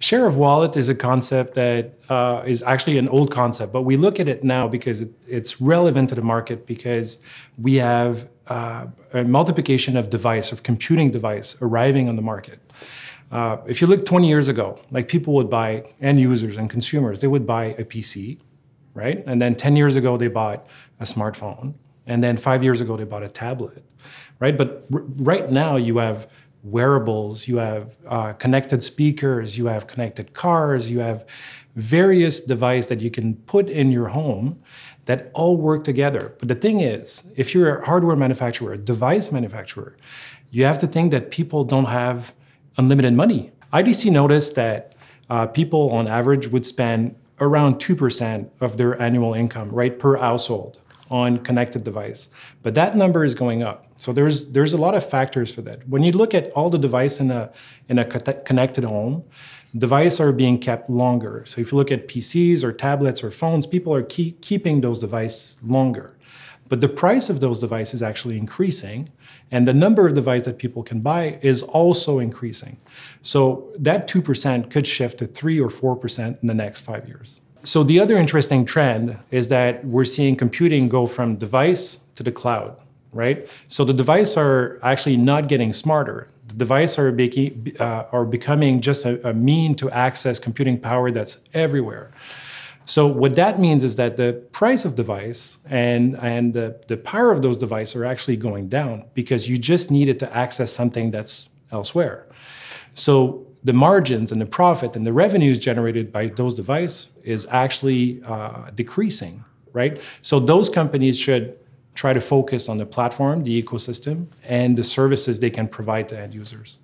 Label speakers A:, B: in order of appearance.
A: Share of wallet is a concept that is actually an old concept, but we look at it now because it's relevant to the market because we have a multiplication of computing device arriving on the market. If you look 20 years ago, like people would buy, end users and consumers, they would buy a PC, right? And then 10 years ago, they bought a smartphone. And then 5 years ago, they bought a tablet, right? But right now, you have wearables, you have connected speakers, you have connected cars, you have various devices that you can put in your home that all work together. But the thing is, if you're a hardware manufacturer, a device manufacturer, you have to think that people don't have unlimited money. IDC noticed that people on average would spend around 2% of their annual income, right, per household on connected device. But that number is going up. So there's a lot of factors for that. When you look at all the devices in a connected home, devices are being kept longer. So if you look at PCs or tablets or phones, people are keeping those devices longer. But the price of those devices is actually increasing, and the number of devices that people can buy is also increasing. So that 2% could shift to 3 or 4% in the next 5 years. So the other interesting trend is that we're seeing computing go from device to the cloud, right? So the devices are actually not getting smarter. The devices are becoming just a mean to access computing power that's everywhere. So what that means is that the price of device and the power of those devices are actually going down because you just needed to access something that's elsewhere. So the margins and the profit and the revenues generated by those devices is actually decreasing, right? So those companies should try to focus on the platform, the ecosystem, and the services they can provide to end users.